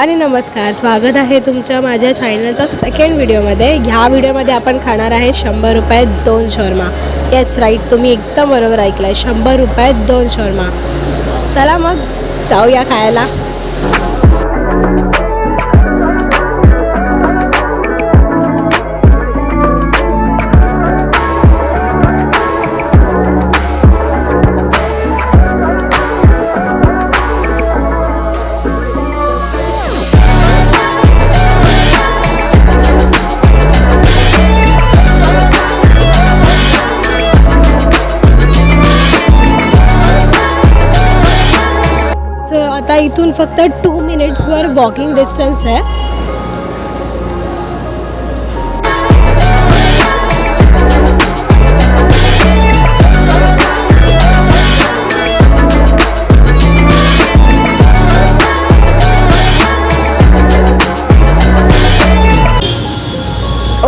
आणि नमस्कार, स्वागत आहे तुमच्या माझ्या चॅनलचा सेकंड व्हिडिओमध्ये. ह्या व्हिडिओमध्ये आपण खाणार आहे 100 रुपयात 2 शॉर्मा. येस राईट, तुम्ही एकदम बरोबर ऐकलं आहे, 100 रुपयात 2 शॉर्मा. चला मग जाऊया खायला. आता इथून फक्त 2 मिनिट्सवर वॉकिंग डिस्टन्स आहे.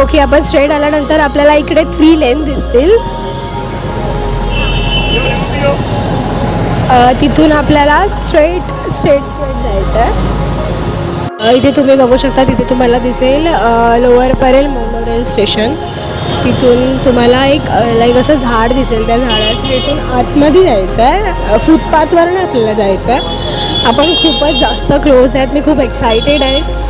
ओके, आपण स्ट्रेट आल्यानंतर आपल्याला इकडे 3 लेन दिसतील. तिथून आपल्याला स्ट्रेट जायचं आहे. इथे तुम्ही बघू शकता, तिथे तुम्हाला दिसेल लोअर परेल मोनोरेल स्टेशन. तिथून तुम्हाला एक लाईक असं झाड दिसेल, त्या झाडाच्या इथून आतमध्ये जायचं आहे. फुटपाथवरून आपल्याला जायचं आहे. आपण खूपच जास्त क्लोज आहेत, मी खूप एक्सायटेड आहे.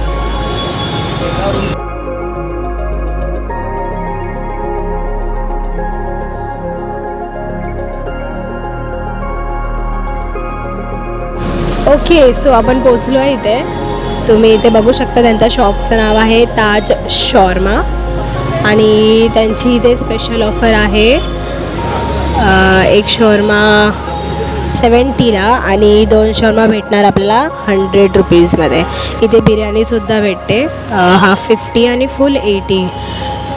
ओके, सो आपण पोचलो आहे इथे. तुम्ही इथे बघू शकता, त्यांच्या शॉपचं नाव आहे ताज शॉर्मा आणि त्यांची इथे स्पेशल ऑफर आहे. एक शॉर्मा 70ला आणि 2 शॉर्मा भेटणार आपल्याला 100 रुपीजमध्ये. इथे बिर्याणीसुद्धा भेटते, हाफ 50 आणि फुल 80.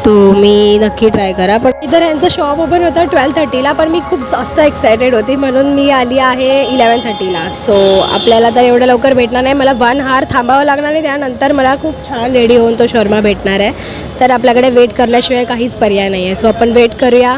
तुम्ही नक्की ट्राय करा. पण इतर यांचं शॉप ओपन होतं 12:30ला, पण मी खूप जास्त एक्सायटेड होती म्हणून मी आली आहे 11:30ला. सो आपल्याला तर एवढं लवकर भेटणार नाही, मला 1 hour थांबावं लागणार आणि त्यानंतर मला खूप छान रेडी होऊन तो शॉर्मा भेटणार आहे. तर आपल्याकडे वेट करण्याशिवाय काहीच पर्याय नाही आहे. सो आपण वेट करूया.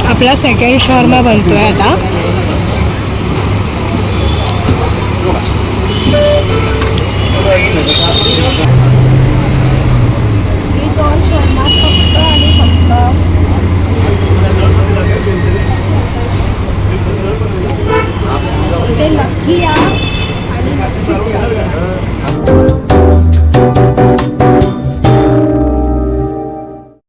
आपला सेकंड शॉर्मा बनतोय आता.